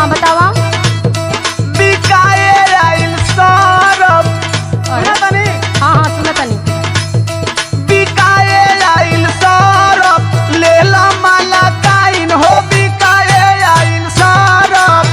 हाँ बतावा। बिकाए आइल सरफ। सुना तनी? हाँ हाँ सुना तनी। बिकाए आइल सरफ लेला माला काइन हो बिकाए आइल सरफ।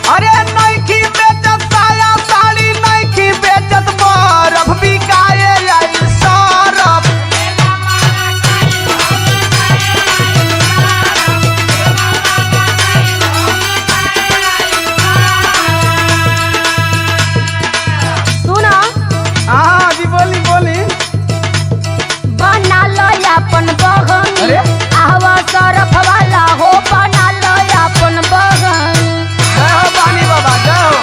अरे नइखी बेचत साया साड़ी नइखी बेचत बरफ बिकाए आइल सरफ। सुना हाँ जी बोली बोली। बना लो अपन बहन। अरे? आवा सरफ वाला हो बना लो अपन बहन। जय हो बानी बाबा जय हो।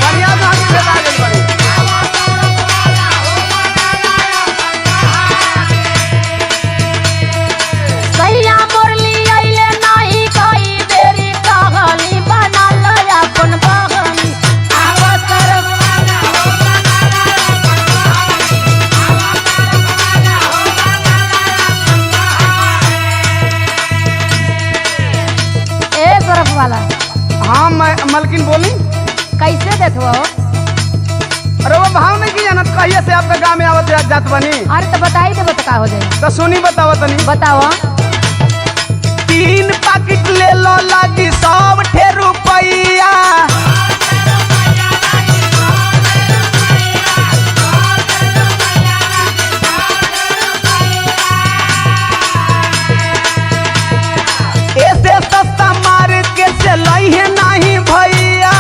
बढ़िया गाड़ी से लागल बड़ी। सैया मुरली अइले नाही कई बेरी कहली बना लो अपन बहन। आवा सरफ वाला हो बना लो ए सरफ वाला हाँ मैं मलकिन बोली। कैसे देत हो? अरे वो भाव नहीं की जानत कहिए से आपका गाँव में आवत जात बनी। अरे तो बताई देबो तो का हो जाए। तो सुनी बताओ तनी। बताओ। 3 पैकेट ले लो लागी 100 रुपया। ऐसे सस्ता मार्केट से लइहे नहीं भैया।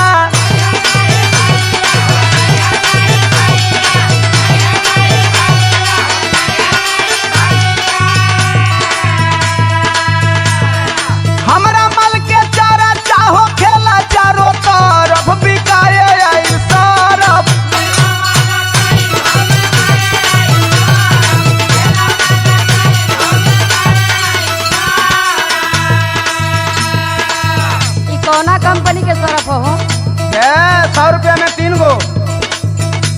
हमरा मल के चारा चाहो खेला चारों तरफ बिकाए आइल सरफ। ई कौना कंपनी के सरफ हो? 100 रुपया में 3 गो।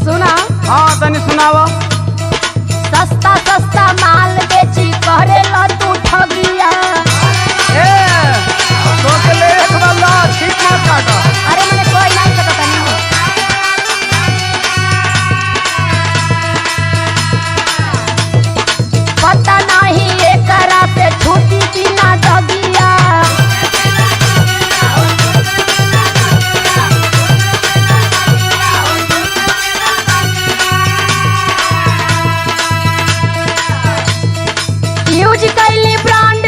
सुना हाँ तनी सुनावा। सस्ता सस्ता माल बेची करे ला तू ठगिया। ए तो के ले एक वाला ठीक मत काटा। अरे मैंने कोई नहीं सकता नहीं। पता नहीं एकरा से छूटी बिना दगिया। यूज कैली ब्रांड